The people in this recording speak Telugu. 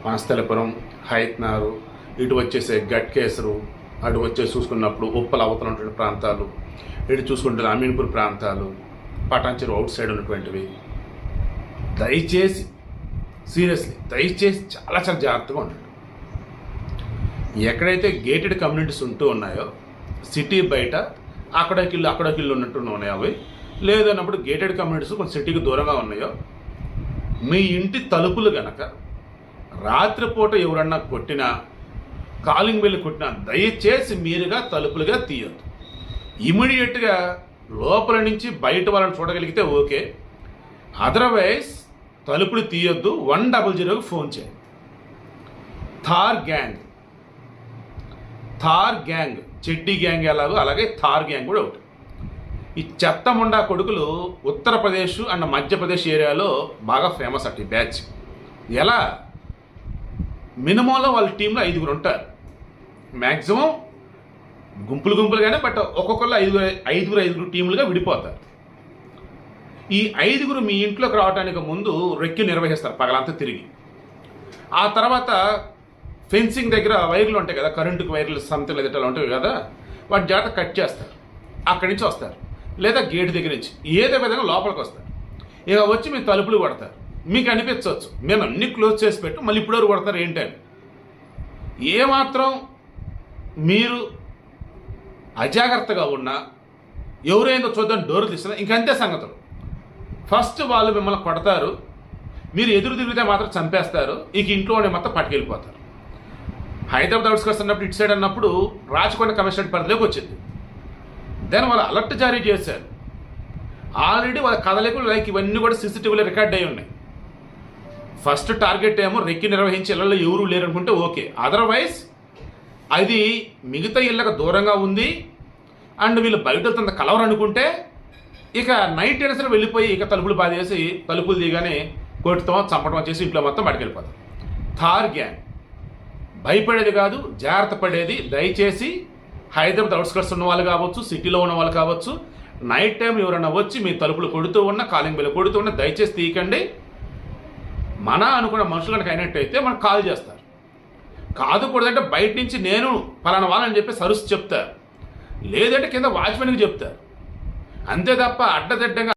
పాస్తలపురం, హైత్నారు, ఇటు వచ్చేసే గట్కేసరు, అటు వచ్చేసి చూసుకున్నప్పుడు ఉప్పల అవతల ఉన్నటువంటి ప్రాంతాలు, ఇటు చూసుకుంటే అమీన్పూర్ ప్రాంతాలు, పటాన్చెరు అవుట్ సైడ్ ఉన్నటువంటివి. దయచేసి సీరియస్లీ దయచేసి చాలా చాలా జాగ్రత్తగా ఉండండి. ఎక్కడైతే గేటెడ్ కమ్యూనిటీస్ ఉంటూ ఉన్నాయో సిటీ బయట అక్కడకిల్లు ఉన్నట్టు ఉన్నాయి అవి, లేదన్నప్పుడు గేటెడ్ కమ్యూనిటీస్ కొంచెం సిటీకి దూరంగా ఉన్నాయో మీ ఇంటి తలుపులు గనక రాత్రిపూట ఎవరన్నా కొట్టినా, కాలింగ్ బెల్ కొట్టినా దయచేసి మీరుగా తలుపులుగా తీయొద్దు. ఇమీడియట్గా లోపల నుంచి బయట వాళ్ళని చూడగలిగితే ఓకే, అదర్వైజ్ తలుపులు తీయొద్దు. 100కి ఫోన్ చేయండి. థార్ గ్యాంగ్ చెడ్డీ గ్యాంగ్ ఎలాగో అలాగే థార్ గ్యాంగ్ కూడా ఒకటి. ఈ చెత్తముండా కొడుకులు ఉత్తరప్రదేశ్ అండ్ మధ్యప్రదేశ్ ఏరియాలో బాగా ఫేమస్ అట్టి బ్యాచ్. ఎలా మినిమంలో వాళ్ళ టీంలో 5 ఉంటారు, మ్యాక్సిమం గుంపులుగానే, బట్ ఒక్కొక్కరు 5 టీములుగా విడిపోతారు. ఈ 5 మీ ఇంట్లోకి రావడానికి ముందు రెక్కి నిర్వహిస్తారు పగలంతా తిరిగి. ఆ తర్వాత ఫెన్సింగ్ దగ్గర వైర్లు ఉంటాయి కదా, కరెంటుకి వైర్లు సంథింగ్ ఎదుటలు ఉంటాయి కదా, వాటి జాగ్రత్త కట్ చేస్తారు. అక్కడి నుంచి వస్తారు, లేదా గేట్ దగ్గర నుంచి ఏదో విధంగా లోపలికి వస్తారు. ఇక వచ్చి మీరు తలుపులు కొడతారు. మీకు అనిపించవచ్చు మేము అన్ని క్లోజ్ చేసి పెట్టు మళ్ళీ ఇప్పుడు కొడతారు ఏంటని. ఏమాత్రం మీరు అజాగ్రత్తగా ఉన్నా ఎవరైందో చూద్దాం డోర్ తీస్తున్నా ఇంకంతే సంగతులు. ఫస్ట్ వాళ్ళు మిమ్మల్ని కొడతారు, మీరు ఎదురు తిరిగితే మాత్రం చంపేస్తారు. ఇక ఇంట్లోనే మొత్తం పట్టుకెళ్ళిపోతారు. హైదరాబాద్ అవుట్స్కట్స్ అన్నప్పుడు ఇటు సైడ్ అన్నప్పుడు రాచకొండ కమిషనరేట్ పరిధిలోకి వచ్చింది. దెన్ వాళ్ళు అలర్ట్ జారీ చేశారు. ఆల్రెడీ వాళ్ళ కదలికలు లైక్ ఇవన్నీ కూడా సీసీటీవీలో రికార్డ్ అయి ఉన్నాయి. ఫస్ట్ టార్గెట్ ఏమో రెక్కి నిర్వహించి ఇళ్లలో ఎవరూ లేరనుకుంటే ఓకే, అదర్వైజ్ అది మిగతా ఇళ్ళకు దూరంగా ఉంది అండ్ వీళ్ళు బయటతో కలవరు అనుకుంటే ఇక నైట్ అయినా సరే వెళ్ళిపోయి ఇక తలుపులు బాధేసి తలుపులు దిగానే కొట్టుతాం చంపడం చేసి ఇంట్లో మొత్తం బయటకెళ్ళిపోతాం. థార్ గ్యాంగ్ భయపడేది కాదు, జాగ్రత్త పడేది. దయచేసి హైదరాబాద్ అవుట్స్కట్స్ ఉన్న వాళ్ళు కావచ్చు, సిటీలో ఉన్న వాళ్ళు కావచ్చు, నైట్ టైం ఎవరైనా వచ్చి మీ తలుపులు కొడుతూ ఉన్నా, కాలింగ్ బెల్ కొడుతూ ఉన్నా దయచేసి తీయకండి. మన అనుకున్న మనుషులు కనుక అయినట్టయితే మనకు కాల్ చేస్తారు. కాదుకూడదంటే బయట నుంచి నేను పలానా వాళ్ళని చెప్పి సరుసు చెప్తారు, లేదంటే కింద వాచ్మెన్కి చెప్తారు. అంతే తప్ప అడ్డదిడ్డంగా